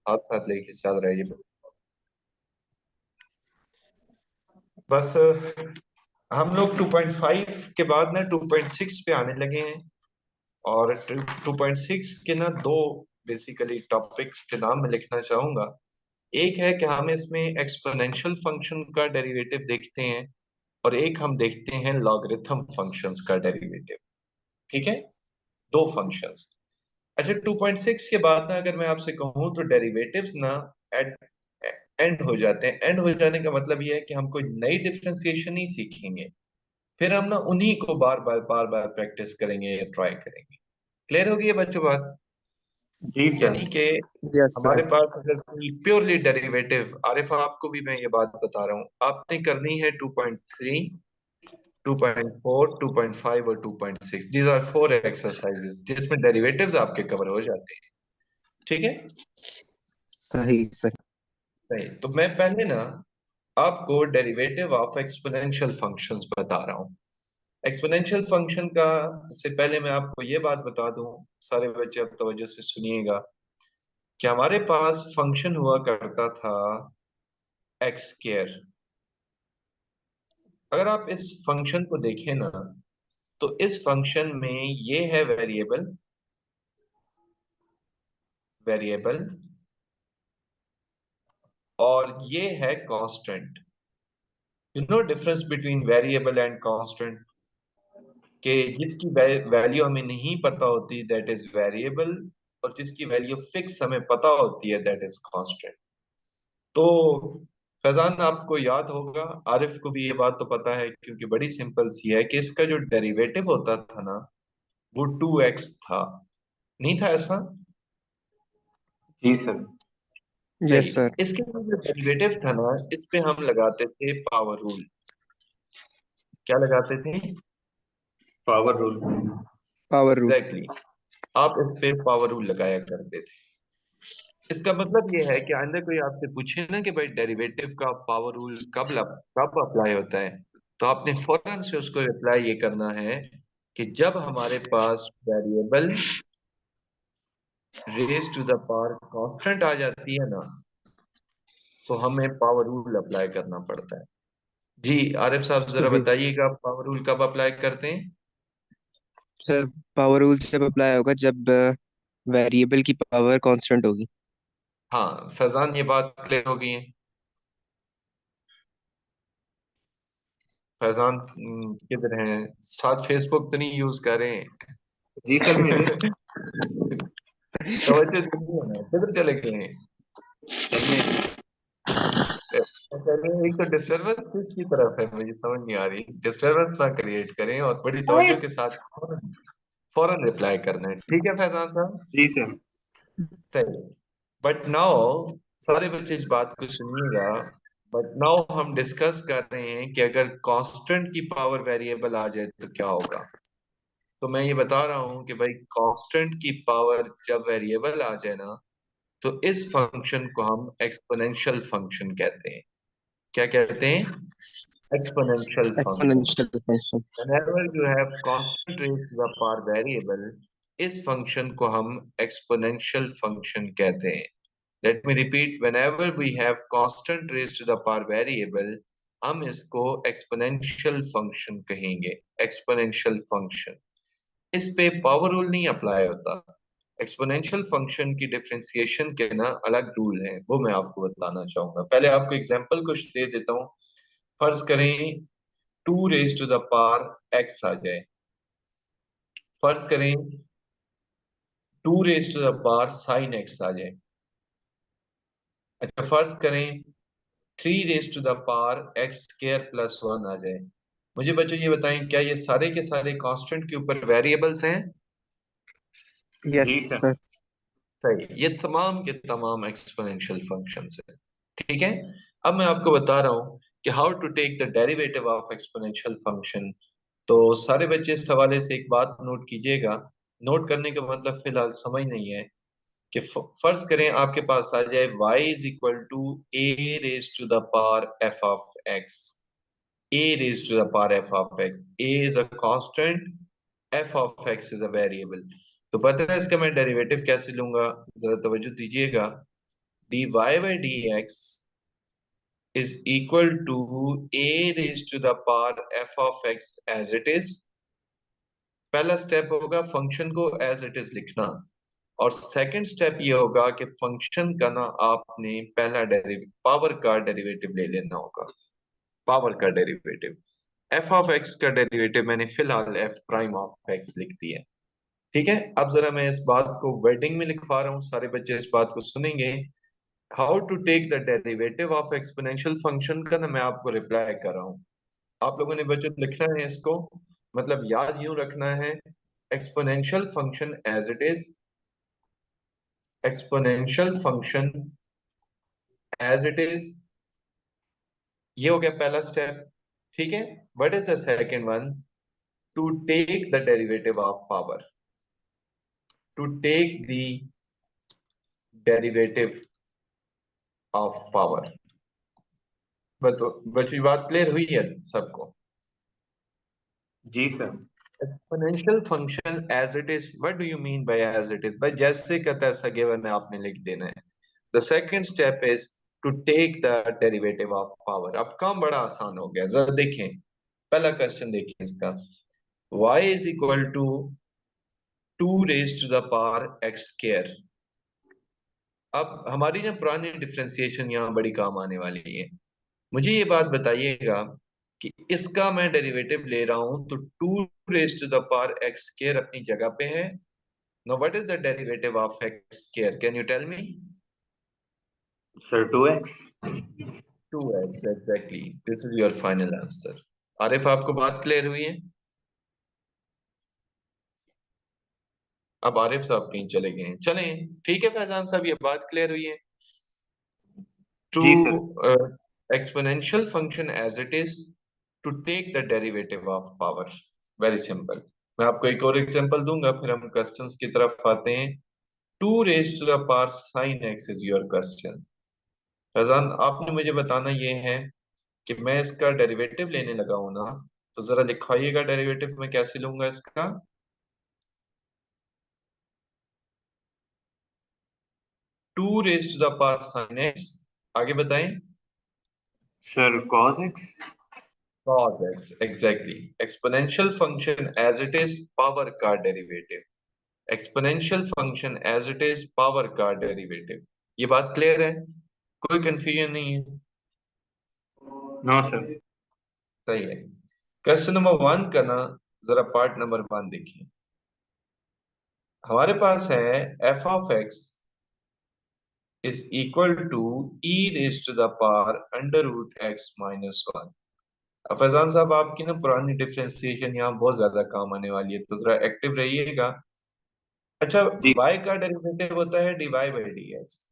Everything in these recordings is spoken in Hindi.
साथ साथ लेके चल रहा है ये। बस हम लोग 2.5 के बाद ना 2.6 पे आने लगे हैं। और 2.6 के ना दो बेसिकली टॉपिक के नाम मैं लिखना चाहूंगा। एक है कि हम इसमें एक्सपोनेंशियल फंक्शन का डेरिवेटिव देखते हैं, और एक हम देखते हैं लॉगरिथम फंक्शंस का डेरिवेटिव। ठीक है, दो फंक्शंस। अच्छा, 2.6 के बाद ना अगर मैं आपसे कहूँ तो डेरिवेटिव्स ना एट एंड हो जाते हैं। एंड हो जाने का मतलब ये है कि हम कोई नई डिफरेंशिएशन ही सीखेंगे, फिर हम ना उन्हीं को बार बार प्रैक्टिस करेंगे या ट्राई करेंगे। क्लियर होगी ये बच्चों बात? जी सर। यानी कि यस हमारे सर। पास अगर कोई प्योरली डेरिवेटिव, आरिफ आपको भी मैं ये बात बता रहा हूँ, आपने करनी है 2.3, 2.4, 2.5 और 2.6। दीज आर फोर एक्सरसाइजेस जिसमें डेरिवेटिव्स आपके कवर हो जाते हैं। ठीक है, सही सही। सही। तो मैं पहले ना आपको डेरिवेटिव ऑफ एक्सपोनेंशियल फंक्शंस बता रहा हूँ। एक्सपोनेंशियल फंक्शन का से पहले मैं आपको ये बात बता दूं, सारे बच्चे अब तवज्जो से सुनिएगा, कि हमारे पास फंक्शन हुआ करता था एक्स स्क्वायर। अगर आप इस फंक्शन को देखें ना, तो इस फंक्शन में ये है वेरिएबल, वेरिएबल, और ये है constant. You know difference between variable and constant, कि जिसकी वैल्यू हमें नहीं पता होती दैट इज वेरिएबल, और जिसकी वैल्यू फिक्स हमें पता होती है दैट इज कांस्टेंट। तो फैजान आपको याद होगा, आरिफ को भी ये बात तो पता है क्योंकि बड़ी सिंपल सी है, कि इसका जो डेरिवेटिव होता था ना वो 2x था। नहीं था ऐसा? जी सर। यस सही। सर। इसके जो डेरिवेटिव था ना, इस पे हम लगाते थे पावर रूल। क्या लगाते थे? Power rule. Power rule. Exactly exactly. आप इस पे पावर रूल लगाया करते थे। इसका मतलब ये है कि अंदर कोई आपसे पूछे ना कि भाई डेरिवेटिव का पावर रूल कब अप्लाई होता है, तो आपने फौरन से उसको रिप्लाई ये करना है कि जब हमारे पास variable raise to the power constant आ जाती है ना, तो हमें पावर रूल अप्लाई करना पड़ता है। जी आरिफ साहब जरा जी बताइएगा, पावर रूल कब अप्लाई करते हैं? सर। पावर रूल जब अप्लाई होगा जब वेरिएबल की पावर कांस्टेंट होगी। हाँ फैजान, ये बात क्लियर हो गई है? फैजान किधर हैं? साथ फेसबुक तो नहीं यूज कर रहे हैं? जी सर मेरे। तवज्जो दीजिए ना, किधर चले गए हैं? सर मेरे। पहले एक तो डिस्टरबेंस किसकी तरफ है मुझे समझ नहीं आ रही। डिस्टरबेंस ना क्रिएट करें और बड़ी तवज्जो के साथ फौरन फौरन रिप्लाई करना है। ठीक है फैजान साहब? जी सर। सही। बट नाउ सारे बच्चे इस बात को सुनिएगा। बट नाउ हम डिस्कस कर रहे हैं कि अगर कांस्टेंट की पावर वेरिएबल आ जाए तो क्या होगा। तो मैं ये बता रहा हूँ कि भाई कांस्टेंट की पावर जब वेरिएबल आ जाए ना, तो इस फंक्शन को हम एक्सपोनेंशियल फंक्शन कहते हैं। क्या कहते हैं? Exponential function. Exponential function. whenever you have constant raised to the power variable, इस फंक्शन को हम एक्सपोनेंशियल फंक्शन कहते हैं। Let me repeat, whenever we have constant raised to the power variable, हम इसको एक्सपोनेंशियल फंक्शन कहेंगे। एक्सपोनेंशियल फंक्शन, इस पे पावर रूल नहीं अप्लाई होता। एक्सपोनेंशियल फंक्शन की डिफरेंशिएशन के ना अलग रूल हैं, वो मैं आपको बताना चाहूंगा। पहले आपको एग्जांपल कुछ दे देता हूँ। फर्ज करें 2 raise to the power x आ जाए। फर्ज करें 2 raise to the power sine x आ जाए। अच्छा, फर्ज करें 3 raise to the power x square plus one आ जाए। मुझे बच्चों ये बताएं, क्या ये सारे के सारे कांस्टेंट के ऊपर वेरिएबल्स हैं? यस जी सर। सर। सही, ये तमाम के तमाम एक्सपोनेंशियल फंक्शंस है। ठीक है, अब मैं आपको बता रहा हूँ कि how to take the derivative of exponential function. तो सारे बच्चे इस हवाले से एक बात नोट कीजिएगा। नोट करने का मतलब फिलहाल समझ नहीं है, कि फर्ज करें आपके पास आ जाए y is equal to a raise to the power f of x. a raised to the power f of x, a is a constant, f of x is a variable। तो पता है इसका मैं डेरिवेटिव कैसे लूंगा? जरा तवज्जो दीजिएगा। dy by dx is equal to a raised to the power f of x as it is। पहला स्टेप होगा फंक्शन को एज इट इज लिखना, और सेकंड स्टेप ये होगा कि फंक्शन का ना आपने पहला डेरिवेटिव पावर का डेरिवेटिव ले लेना होगा। पावर का डेरिवेटिव एफ ऑफ एक्स का डेरिवेटिव मैंने फिलहाल एफ प्राइम ऑफ एक्स लिख दिया है। ठीक है, अब जरा मैं इस बात को वर्डिंग में लिखवा रहा हूँ, सारे बच्चे इस बात को सुनेंगे। How to take the derivative of exponential function का ना मैं आपको रिप्लाई कर रहा हूँ। आप लोगों ने बच्चों लिखना है इसको, मतलब याद यूं रखना है, exponential function as it is, exponential function as it is, ये हो गया पहला स्टेप। ठीक है, what is the second one? To take the derivative of power, to take the derivative of power. बच्चों बात क्लियर हुई है सबको? जी sir. Exponential function as it is, what do you mean by as it is? भाई जैसे कहता है ऐसा गिवन है, आपने लिख देना है। The second step is to take the derivative of power. अब काम बड़ा आसान हो गया, जरा देखें पहला क्वेश्चन, देखिए इसका y is equal to 2 raise to the power x square. अब हमारी ना पुरानी डिफरेंशिएशन यहाँ बड़ी काम आने वाली है। मुझे ये बात बताइएगा कि इसका मैं डेरिवेटिव ले रहा हूं तो 2 raise to the power x square अपनी जगह पे है। Now what is the derivative of x square? Can you tell me? Sir 2x। 2x, exactly, this is your final answer. Arif, आपको बात क्लियर हुई है? अब आरिफ साहब कहीं चले गए हैं, चलें ठीक है फैजान साहब, ये बात क्लियर हुई है। टू जी sir. exponential function as it is, to take the derivative of power, very simple। मैं आपको एक और एग्जांपल दूंगा, फिर हम क्वेश्चंस की तरफ आते हैं। 2 raise to the power sin x is your question. Faizan, आपने मुझे बताना ये है कि मैं इसका डेरिवेटिव लेने लगा हूं ना, तो जरा लिखवाइएगा डेरिवेटिव मैं कैसे लूंगा इसका। 2 raise to the power sin x, आगे बताएं। Sir cos x। cos x, exactly, exponential function as it is, power का derivative. Exponential function as it is, power का डेरिवेटिव। ये बात क्लियर है? कोई कंफ्यूजन नहीं है? No sir. सही है। क्वेश्चन नंबर 1 का ना जरा पार्ट नंबर 1 देखिए। हमारे पास है f of x is equal to e raise to the power under root x minus 1। अब फैजान साहब, आपकी ना पुरानी डिफरेंशिएशन यहाँ बहुत ज्यादा काम आने वाली है, तो जरा एक्टिव रहिएगा। अच्छा, जी y का डेरिवेटिव होता है dy by D x,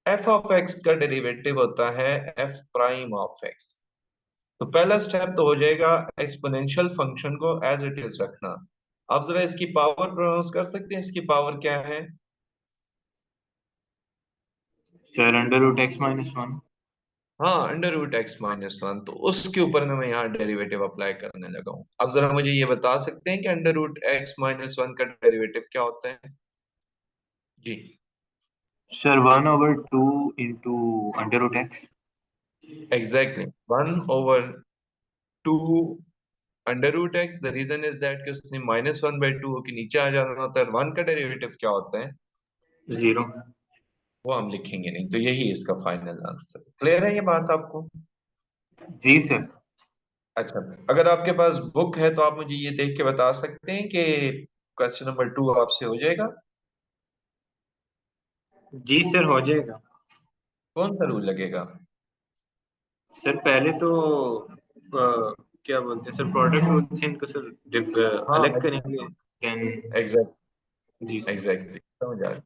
F of x का डेरिवेटिव होता है एफ प्राइम ऑफ एक्स। तो पहला स्टेप तो हो जाएगा एक्सपोनेंशियल फंक्शन को एज इट इज रखना। आप जरा इसकी पावर प्रोनाउंस कर सकते हैं, इसकी पावर क्या है? Sir under root x minus 1। हाँ, अंडर रूट एक्स माइनस 1। तो उसके ऊपर ना मैं यहाँ डेरिवेटिव अप्लाई करने लगा हूँ। अब जरा मुझे ये बता सकते हैं कि अंडर रूट एक्स माइनस 1 का डेरिवेटिव क्या होता है? जी, sir 1/2 into under root x। Exactly, 1/2 under root x. The reason is that कि उसने -1/2 के नीचे आ जाना होता है। 1 का डेरिवेटिव क्या होता है? 0। वो हम लिखेंगे नहीं, तो यही इसका फाइनल आंसर। क्लियर है ये बात आपको? जी सर। अच्छा, अगर आपके पास बुक है तो आप मुझे ये देख के बता सकते हैं कि क्वेश्चन नंबर 2 आपसे हो जाएगा? जी सर हो जाएगा। कौन सा रूल लगेगा? सर पहले तो क्या बोलते हैं सर, प्रोडक्ट रूल से इनको सर हाँ, अलग करेंगे देन। एग्जैक्ट जी सर। एग्जैक्टली, समझ आ रही।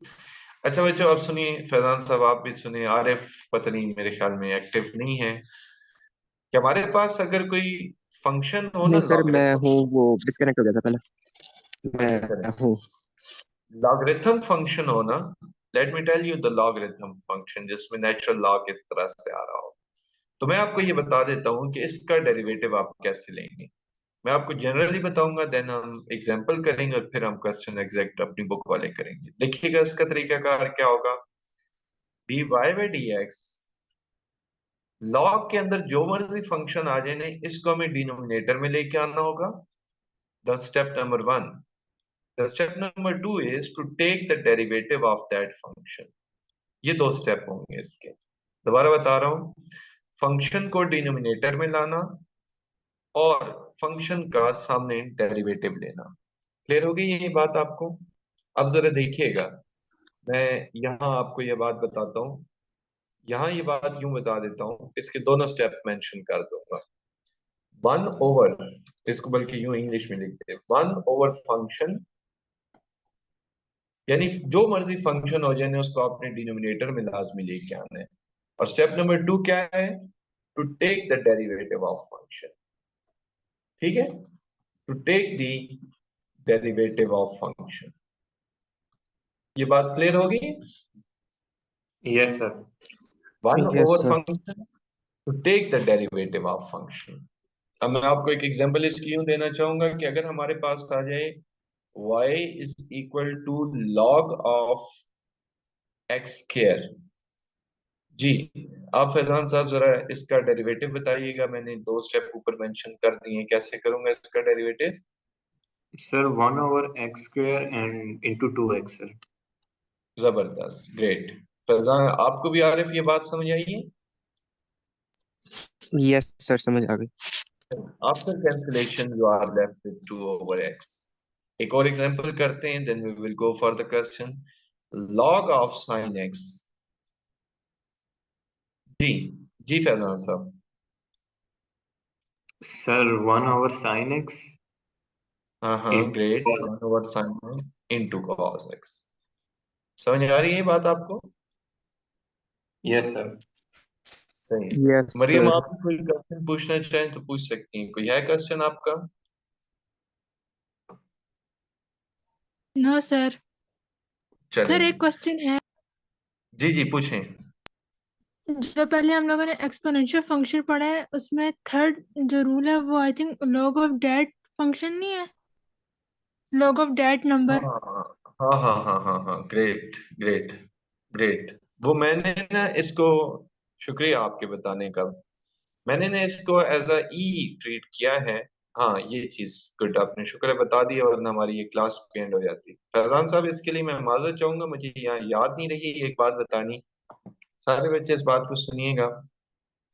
अच्छा बच्चों, आप सुनिए, फैजान साहब आप भी सुनिए। आरिफ पता नहीं, मेरे ख्याल में एक्टिव नहीं है। कि हमारे पास अगर कोई फंक्शन हो ना, नहीं सर, मैं लॉगरिथम, हूँ, वो डिस्कनेक्ट हो गया था पहले। करें मैं हूँ। लॉगरिथम फंक्शन हो ना, let me tell you the logarithm function जिसमें नेचुरल लॉग इस तरह से आ रहा हो, तो मैं आपको ये बता देता हूँ कि इसका डेरिवेटिव आप कैसे लेंगे। मैं आपको जनरली बताऊंगा, देन हम एग्जांपल करेंगे और फिर हम क्वेश्चन एग्जैक्ट अपनी बुक वाले करेंगे। देखिएगा इसका तरीकाकार क्या होगा। dy by D x, log के अंदर जो मर्जी फंक्शन आ जाए नहीं, इसको हमें डिनोमिनेटर में लेके आना होगा। The step number one. The step number two is to take the derivative of that function. ये दो स्टेप होंगे इसके। दोबारा बता रहा हूं, फंक्शन को डिनोमिनेटर में लाना और फंक्शन का सामने डेरिवेटिव लेना। क्लियर हो गई ये बात आपको? अब जरा देखिएगा, मैं यहाँ आपको ये बात बताता हूँ, यहाँ ये बात यूं बता देता हूँ, इसके दोनों स्टेप मेंशन कर दूंगा। 1/, इसको बल्कि यूं इंग्लिश में लिखते हैं, 1/, फंक्शन, यानी जो मर्जी फंक्शन हो जाए उसको आपने डिनोमिनेटर में लाजमी लेके आना है। और स्टेप नंबर 2 क्या है? To take the derivative of function. ठीक है, to take the derivative of function. ये बात क्लियर होगी? Yes sir. 1 yes over sir. Function to take the derivative of function. अब मैं आपको एक एग्जांपल इसकी यूं देना चाहूंगा कि अगर हमारे पास आ जाए y is equal to log of x square. जी, आप फैजान साहब जरा इसका डेरिवेटिव बताइएगा। मैंने दो स्टेप ऊपर मेंशन कर दिए हैं, कैसे करूंगा इसका derivative? Sir 1/x² and into 2x sir. जबरदस्त, ग्रेट। फैजान, आपको भी आरिफ ये बात समझ आई है? यस सर, समझ आ गई। After cancellation you are left with 2/x। एक और एग्जांपल करते हैं, then we will go for the question. log of sin x। जी, जी फैजान साहब। सर 1/sin x हाँ हाँ, इंटू ग्रेट। cos। 1/sin इंटू cos x। समझ आ रही है ये बात आपको? Yes sir. सही। Yes Mariam, sir. आप भी कोई क्वेश्चन पूछना चाहें तो पूछ सकती हैं। कोई है क्वेश्चन आपका? No sir. चलें सर जी। एक क्वेश्चन है। जी जी, पूछें। जो पहले हम लोगों ने एक्सपोनेंशियल फंक्शन पढ़ा है उसमें थर्ड जो रूल है वो I think log of that function नहीं है, लॉग ऑफ डेट हाँ नंबर। हाँ हाँ हाँ हाँ हाँ, ग्रेट ग्रेट ग्रेट। वो मैंने ना इसको, शुक्रिया आपके बताने का, मैंने ना इसको एज अ ई ट्रीट किया है। हाँ, ये चीज गुड, आपने शुक्र है बता दिया, वरना हमारी ये क्लास पे एंड हो जाती। फैजान साहब, इसके लिए मैं माजरत चाहूंगा, मुझे यहाँ याद नहीं रही एक बात बतानी। सारे बच्चे इस बात को सुनिएगा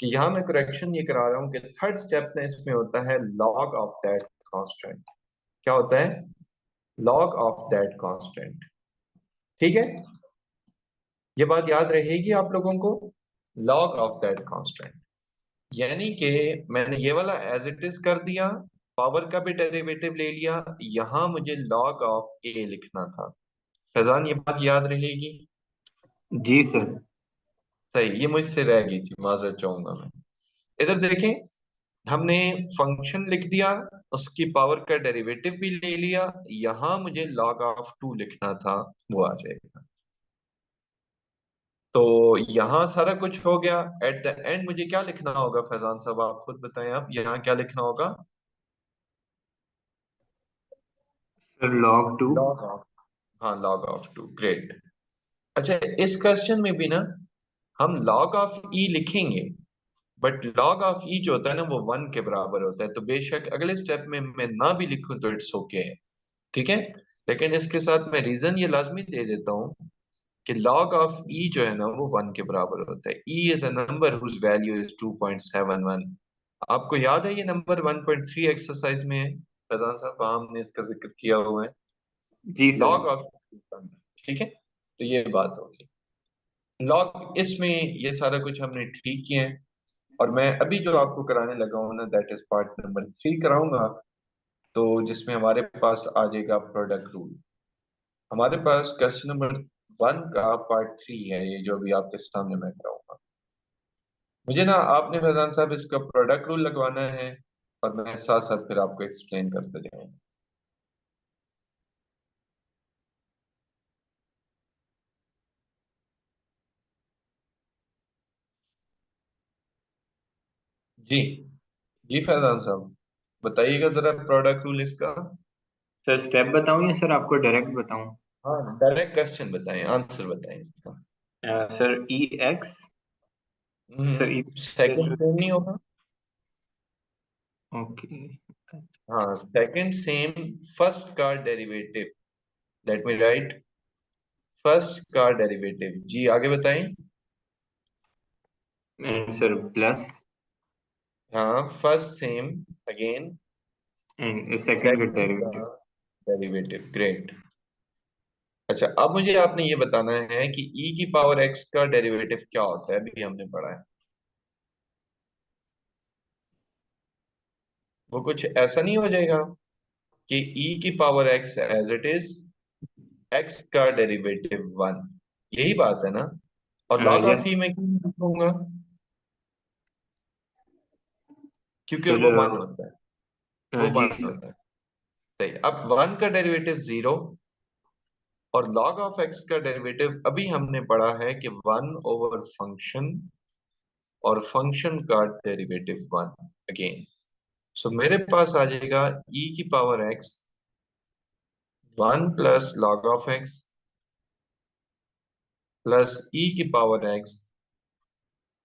कि यहाँ मैं करेक्शन ये करा रहा हूँ कि थर्ड स्टेप में इसमें होता है लॉग ऑफ दैट कांस्टेंट। क्या होता है? Log of that constant. ठीक है, ये बात याद रहेगी आप लोगों को, लॉग ऑफ दैट कांस्टेंट। यानी कि मैंने ये वाला एज इट इज कर दिया, पावर का भी डेरिवेटिव ले लिया, यहां मुझे लॉग ऑफ ए लिखना था। फैजान, ये बात याद रहेगी? जी सर। सही, ये मुझसे रह गई थी, माजरत चाहूंगा मैं। इधर देखें, हमने फंक्शन लिख दिया, उसकी पावर का डेरिवेटिव भी ले लिया, यहां मुझे log ऑफ 2 लिखना था, वो आ जाएगा। तो यहां सारा कुछ हो गया। एट द एंड मुझे क्या लिखना होगा फैजान साहब, आप खुद बताएं, आप यहाँ क्या लिखना होगा? Sir log 2। log ऑफ, हाँ, log ऑफ 2, ग्रेट। अच्छा, इस क्वेश्चन में भी ना हम log ऑफ ई लिखेंगे, बट log ऑफ ई जो होता है ना वो 1 के बराबर होता है, तो बेशक अगले स्टेप में मैं ना भी लिखूं तो इट्स ओके है। ठीक है, लेकिन इसके साथ मैं रीजन ये लाजमी दे देता हूँ कि log ऑफ e जो है ना वो 1 के बराबर होता है। e is a number whose value is 2.71। आपको याद है ये नंबर 1.3 एक्सरसाइज में है, फैजान साहब, वहाँ हमने इसका जिक्र किया हुआ है, जी सर। log of. ठीक है, तो ये बात होगी। log, इसमें ये सारा कुछ हमने ठीक किया है। और मैं अभी जो आपको कराने लगा हूँ ना, दैट इज पार्ट नंबर 3 कराऊंगा, तो जिसमें हमारे पास आ जाएगा प्रोडक्ट रूल। हमारे पास क्वेश्चन नंबर 1 का पार्ट 3 है, ये जो भी आपके सामने मैं कराऊंगा। मुझे ना आपने फैजान साहब इसका प्रोडक्ट रूल लगवाना है, और मैं साथ साथ फिर आपको एक्सप्लेन करते जाऊंगा। जी, जी फैजान साहब, बताइएगा जरा प्रोडक्ट रूल इसका। सर स्टेप बताऊं या सर आपको डायरेक्ट बताऊं? हाँ, डायरेक्ट क्वेश्चन बताएं, आंसर बताएं इसका। सर ई एक्स, सर ई सेकंड सेम नहीं होगा? ओके। हाँ, सेकंड सेम फर्स्ट का derivative. Late me right, first का डेरिवेटिव। जी आगे बताएं। एंड सर प्लस हाँ, first sem again and second का सेकंड का डेरिवेटिव। डेरिवेटिव। ग्रेट। अच्छा, अब मुझे आपने ये बताना है कि e की पावर x का डेरिवेटिव क्या होता है। अभी हमने पढ़ा है वो कुछ ऐसा नहीं हो जाएगा कि e की power x as it is x का डेरिवेटिव 1। यही बात है ना? और log यस ऑफ e में क्यों लिखूंगा? क्योंकि सर। वो 1 होता है। वो जी 1 सर। होता है। सही। अब 1 का डेरिवेटिव 0 और log ऑफ x का डेरिवेटिव अभी हमने पढ़ा है कि 1 ओवर फंक्शन, और फंक्शन का डेरिवेटिव 1 अगेन। सो मेरे पास आ जाएगा e की power x 1 plus log of x plus e की power x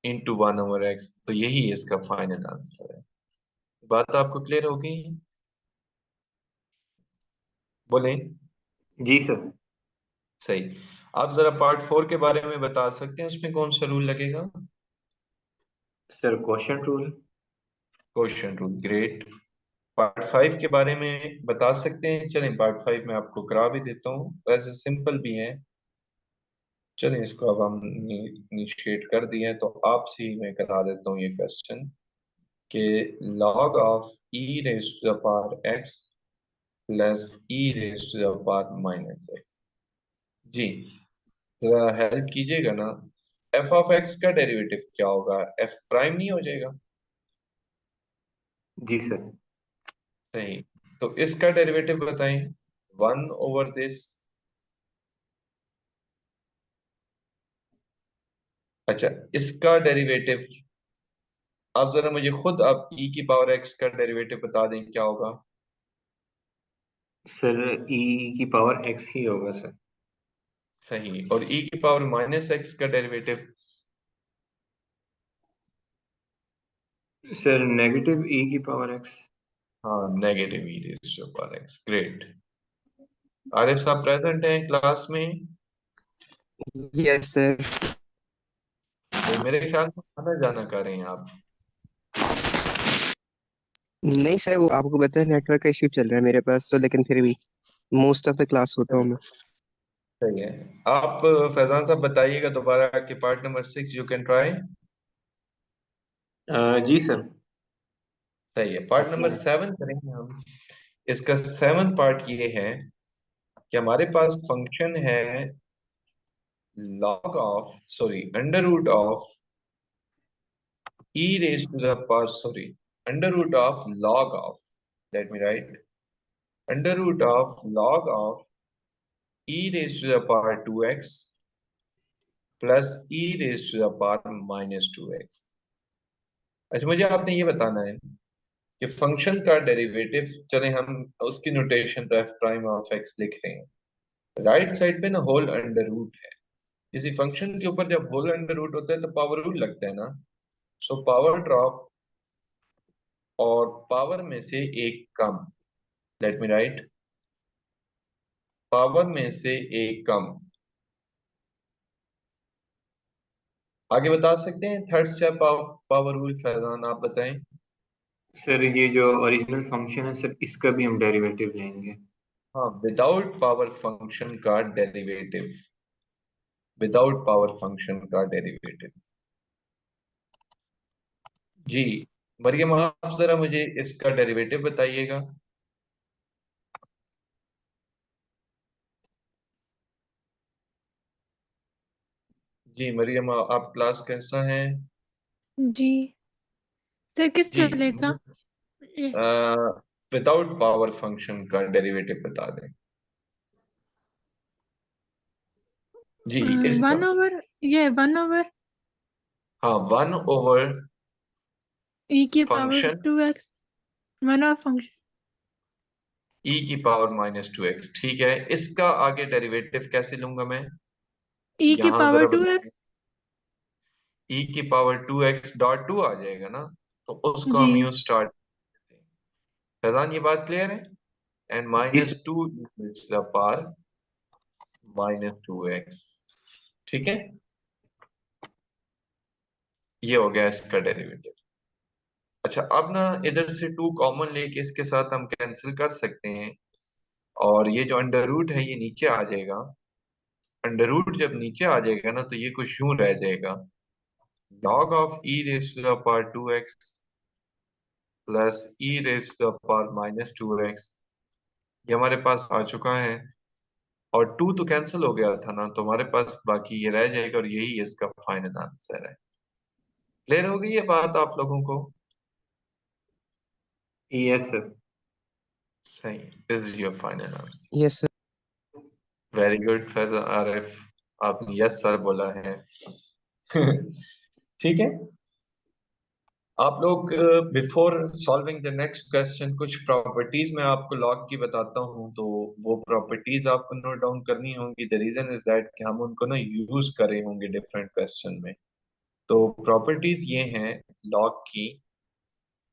into 1 over x। तो यही इसका फाइनल आंसर है। बात आपको क्लियर होगी? बोलें। जी सर। सही। आप जरा पार्ट 4 के बारे में बता सकते हैं, उसमें कौन सा रूल लगेगा? Sir quotient rule. Question rule. Great. Part 5 के बारे में बता सकते हैं? चलें, पार्ट 5 में आपको करा भी देता हूँ, वैसे सिंपल भी है। चलें, इसको अब हम इनिशिएट कर दिए हैं तो आपसे ही मैं करा देता हूँ ये क्वेश्चन कि log of e raise to the power x plus e raise to the power minus x। जी जरा हेल्प कीजिएगा ना। f ऑफ x का डेरिवेटिव क्या होगा? f प्राइम नहीं हो जाएगा? जी सर। सही। तो इसका डेरिवेटिव बताएं। 1 ओवर दिस। अच्छा, इसका डेरिवेटिव आप जरा मुझे खुद आप e की पावर x का डेरिवेटिव बता दें क्या होगा? सर ई की पावर एक्स ही होगा सर। सही। और e की पावर माइनस x का डेरिवेटिव? सर नेगेटिव ई की पावर एक्स। हाँ, negative e raise to the power x। Great. Arif साहब प्रेजेंट हैं क्लास में? Yes sir. तो मेरे ख्याल में आना जाना कर रहे हैं आप। नहीं सर, वो आपको पता है नेटवर्क का इश्यू चल रहा है मेरे पास तो, लेकिन फिर भी मोस्ट ऑफ द क्लास होता हूँ मैं। सही है। आप फैजान साहब बताइएगा दोबारा कि part number 6 you can try. जी सर। सही है। पार्ट नंबर 7 करेंगे हम। इसका 7 पार्ट ये है कि हमारे पास फंक्शन है log of sorry under root of e raise to the power sorry under root of log of, let me write, under root of log of e raise to the power 2x plus e raise to the power minus 2x। अच्छा, मुझे आपने ये बताना है कि फंक्शन का डेरिवेटिव, चले हम उसकी नोटेशन तो एफ प्राइम ऑफ एक्स लिख रहे हैं। राइट साइड पे ना होल अंडर रूट है। किसी फंक्शन के ऊपर जब होल अंडर रूट होता है तो पावर रूल लगता है ना। सो पावर ड्रॉप और पावर में से एक कम। लेट मी राइट, पावर में से एक कम। आगे बता सकते हैं third step of power rule? Faizan आप बताएं। सर ये जो ओरिजिनल फंक्शन है सर, इसका भी हम डेरिवेटिव लेंगे। हाँ, विदाउट पावर फंक्शन का डेरिवेटिव। विदाउट पावर फंक्शन का डेरिवेटिव। जी मरियम, आप जरा मुझे इसका डेरिवेटिव बताइएगा। जी मरियम, आप क्लास कैसा है? जी सर, किस जी वाले का? ये विदाउट पावर फंक्शन का डेरिवेटिव बता दें। जी इसका। 1 ओवर, ये 1 ओवर हाँ, 1 ओवर ई की power function 2x, 1 over function. e की पावर माइनस 2x। ठीक है, इसका आगे डेरिवेटिव कैसे लूंगा मैं? ई की यहाँ पावर जरा 2x। ई की पावर 2x डॉट 2 आ जाएगा ना, तो उसको जी हम यूज स्टार्ट। फैजान ये बात क्लियर है? एंड जी minus sir. To the power -2x, ठीक है, ये हो गया इसका डेरिवेटिव। अच्छा, अब ना इधर से 2 कॉमन लेके इसके साथ हम कैंसिल कर सकते हैं, और ये जो अंडर रूट है ये नीचे आ जाएगा। अंडर रूट जब नीचे आ जाएगा ना, तो ये कुछ यूं रह जाएगा, log of e raise to the power 2x plus e raise to the power -2x, ये हमारे पास आ चुका है। और 2 तो कैंसिल हो गया था ना, तो हमारे पास बाकी ये रह जाएगा, और यही इसका फाइनल आंसर है। क्लियर हो गई ये बात आप लोगों को? Yes sir. सही, this is your final answer. Yes sir. Very good Faisal Arif, आपने यस सर बोला है। ठीक है। आप लोग before solving the next question, कुछ प्रॉपर्टीज मैं आपको लॉग की बताता हूँ, तो वो प्रॉपर्टीज आपको नोट डाउन करनी होंगी। द रीजन इज दैट कि हम उनको ना यूज करे होंगे डिफरेंट क्वेश्चन में। तो प्रॉपर्टीज ये हैं लॉग की,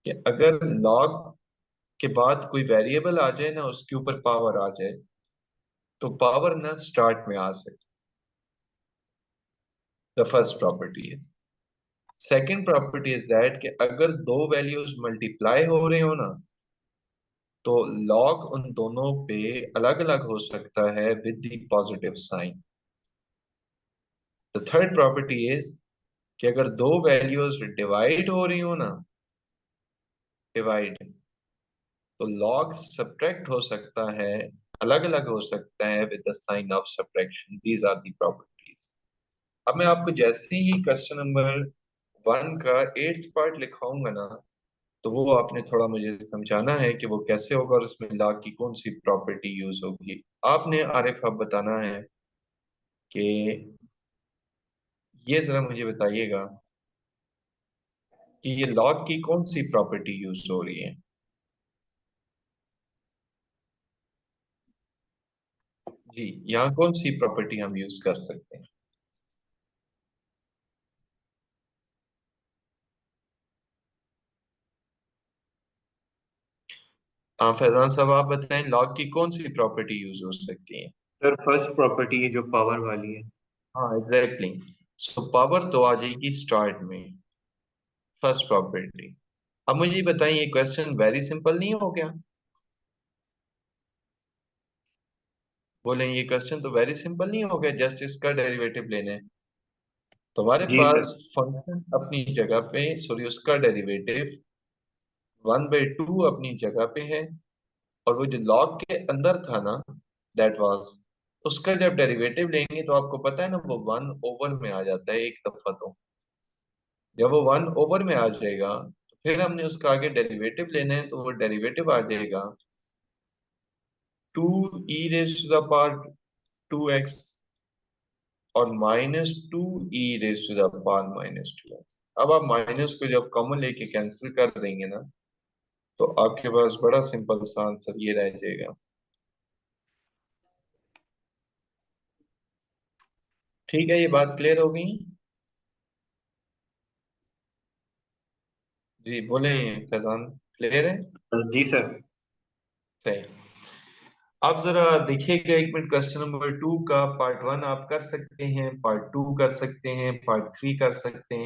कि अगर लॉग के बाद कोई वेरिएबल आ जाए ना, उसके ऊपर पावर आ जाए, तो पावर ना स्टार्ट में आ सकती। The first property is. Second property is that कि अगर दो वैल्यूज मल्टीप्लाई हो रहे हो ना, तो लॉग उन दोनों पे अलग अलग हो सकता है with the positive sign. The third property is कि अगर दो वैल्यूज डिवाइड हो रही हो ना, डिवाइड, तो लॉग सब्ट्रैक्ट हो सकता है, अलग अलग हो सकता है with the sign of subtraction. These are the properties. अब मैं आपको जैसे ही क्वेश्चन नंबर 1 का 8th पार्ट लिखाऊंगा ना, तो वो आपने थोड़ा मुझे समझाना है कि वो कैसे होगा, और उसमें लॉग की कौन सी प्रॉपर्टी यूज होगी। आपने आरिफ अब बताना है कि ये जरा मुझे बताइएगा कि ये लॉग की कौन सी प्रॉपर्टी यूज हो रही है। जी, यहाँ कौन सी प्रॉपर्टी हम यूज कर सकते हैं? हाँ फैजान साहब, आप बताएं लॉग की कौन सी प्रॉपर्टी यूज हो सकती है? सर फर्स्ट प्रॉपर्टी है जो पावर वाली है। हाँ एग्जैक्टली, सो पावर तो आ जाएगी स्टार्ट में, फर्स्ट प्रॉपर्टी। अब मुझे ये बताएं, ये क्वेश्चन वेरी सिंपल नहीं हो गया? बोले ये क्वेश्चन तो वेरी सिंपल नहीं हो गया, जस्ट इसका डेरिवेटिव लेने हैं। तो हमारे जी पास सर। फंक्शन अपनी जगह पे, सॉरी उसका डेरिवेटिव 1/2 अपनी जगह पे है, और वो जो लॉग के अंदर था ना, दैट वाज, उसका जब डेरिवेटिव लेंगे तो आपको पता है ना, वो 1/, में आ जाता है एक दफा। तो जब वो 1/, में आ जाएगा, तो फिर हमने उसका आगे डेरिवेटिव लेना है, तो वो डेरिवेटिव आ जाएगा 2e⁻²x और -2e⁻²x। अब आप माइनस को जब कॉमन लेके कैंसिल कर देंगे ना, तो आपके पास बड़ा सिंपल सा आंसर ये रह जाएगा। ठीक है, ये बात क्लियर हो गई? जी बोले फैजान, क्लियर है? जी सर। सही। आप जरा देखिएगा एक मिनट, क्वेश्चन नंबर 2 का पार्ट 1 आप कर सकते हैं, पार्ट 2 कर सकते हैं, पार्ट 3 कर सकते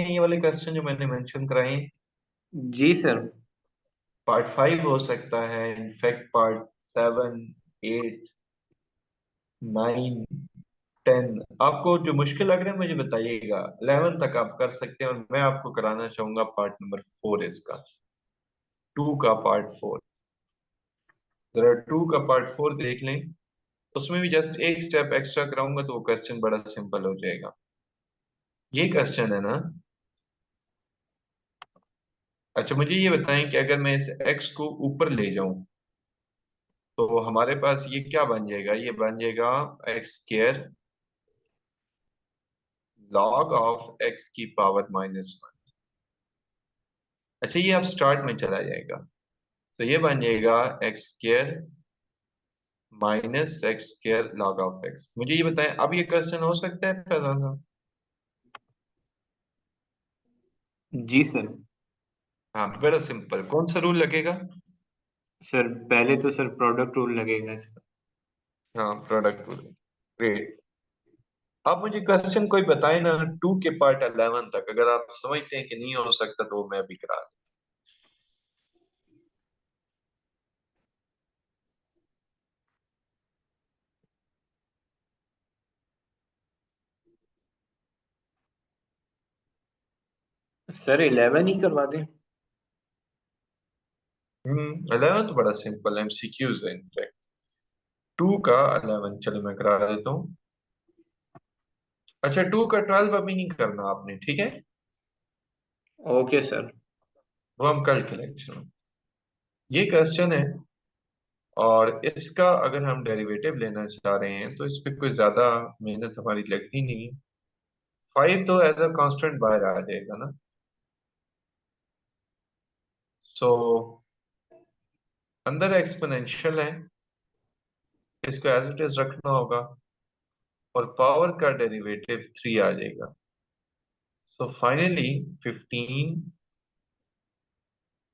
हैं ये वाले क्वेश्चन जो मैंने मेंशन कराए हैं। जी सर। पार्ट 5 हो सकता है, इनफैक्ट पार्ट 7, 8, 9, 10। आपको जो मुश्किल लग रहा है मुझे बताइएगा। 11 तक आप कर सकते हैं, और मैं आपको कराना चाहूंगा पार्ट नंबर 4 इसका, 2 का पार्ट 4। जरा 2 का पार्ट 4 देख लें, उसमें भी जस्ट एक स्टेप एक्स्ट्रा कराऊंगा, तो वो क्वेश्चन बड़ा सिंपल हो जाएगा। ये क्वेश्चन है ना। अच्छा मुझे ये बताएं कि अगर मैं इस x को ऊपर ले जाऊं, तो हमारे पास ये क्या बन जाएगा? ये बन जाएगा x² log ऑफ x की पावर -1। अच्छा ये अब स्टार्ट में चला जाएगा, तो ये बन जाएगा x² minus x square log of x. मुझे ये बताएं, अब ये क्वेश्चन हो सकता है फैजान साहब? जी सर। हाँ, बड़ा सिंपल। कौन सा रूल लगेगा? सर पहले तो सर प्रोडक्ट रूल लगेगा इसका। हाँ, प्रोडक्ट रूल। ग्रेट। अब मुझे क्वेश्चन कोई बताए ना, 2 के पार्ट 11 तक, अगर आप समझते हैं कि नहीं हो सकता तो मैं भी करा दूं। सर 11 ही करवा दें। 11 तो बड़ा सिंपल एमसीक्यूज है इनफैक्ट। 2 का 11 चलो मैं करा देता हूँ। अच्छा, 2 का 12 अभी नहीं करना आपने, ठीक है? Okay sir. वो हम कल के लेक्चर में। ये क्वेश्चन है, और इसका अगर हम डेरिवेटिव लेना चाह रहे हैं तो इस पे कोई ज्यादा मेहनत हमारी लगती नहीं है। 5 तो एज अ कांस्टेंट बाहर आ जाएगा ना। सो अंदर एक्सपोनेंशियल है, इसको एज इट इज रखना होगा, और पावर का डेरिवेटिव 3 आ जाएगा। So finally 15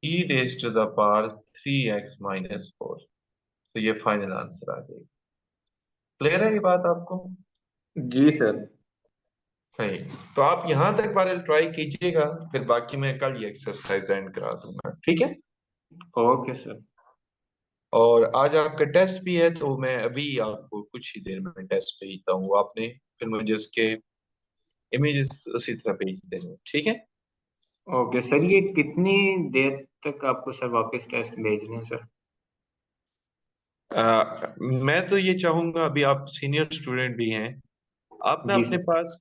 e raise to the power 3x minus 4। तो ये फाइनल आंसर आ जाएगा। क्लियर है ये बात आपको? जी सर। सही। तो आप यहां तक वाले ट्राई कीजिएगा, फिर बाकी मैं कल ये एक्सरसाइज एंड करा दूंगा, ठीक है? Okay sir. और आज आपका टेस्ट भी है, तो मैं अभी आपको कुछ ही देर में टेस्ट भेजता हूँ। आपने फिर मुझे उसके इमेजेस उसी तरह भेज देने, ठीक है? ओके सर, ये कितनी देर तक आपको सर वापस टेस्ट भेजने हैं सर? मैं तो ये चाहूंगा, अभी आप सीनियर स्टूडेंट भी हैं, आप ना जी अपने सर। पास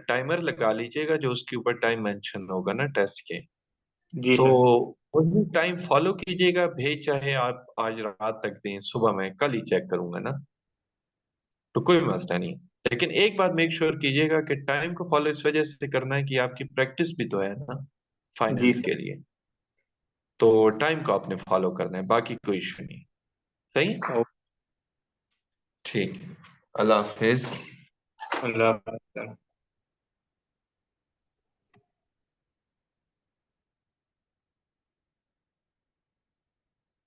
टाइमर लगा लीजिएगा जो उसके ऊपर टाइम मेंशन होगा ना टेस्ट के। जी तो सर। वही टाइम फॉलो कीजिएगा, भेज चाहे आप आज रात तक दें, सुबह मैं कल ही चेक करूंगा ना, तो कोई मसला नहीं। लेकिन एक बात मेक श्योर कीजिएगा कि टाइम को फॉलो इस वजह से करना है कि आपकी प्रैक्टिस भी तो है ना जी फाइनल्स सर। के लिए। तो टाइम को आपने फॉलो करना है, बाकी कोई इशू नहीं। सही। ओ, ठीक। अल्लाह हाफिज। अल्लाह हाफ़िज़ सर।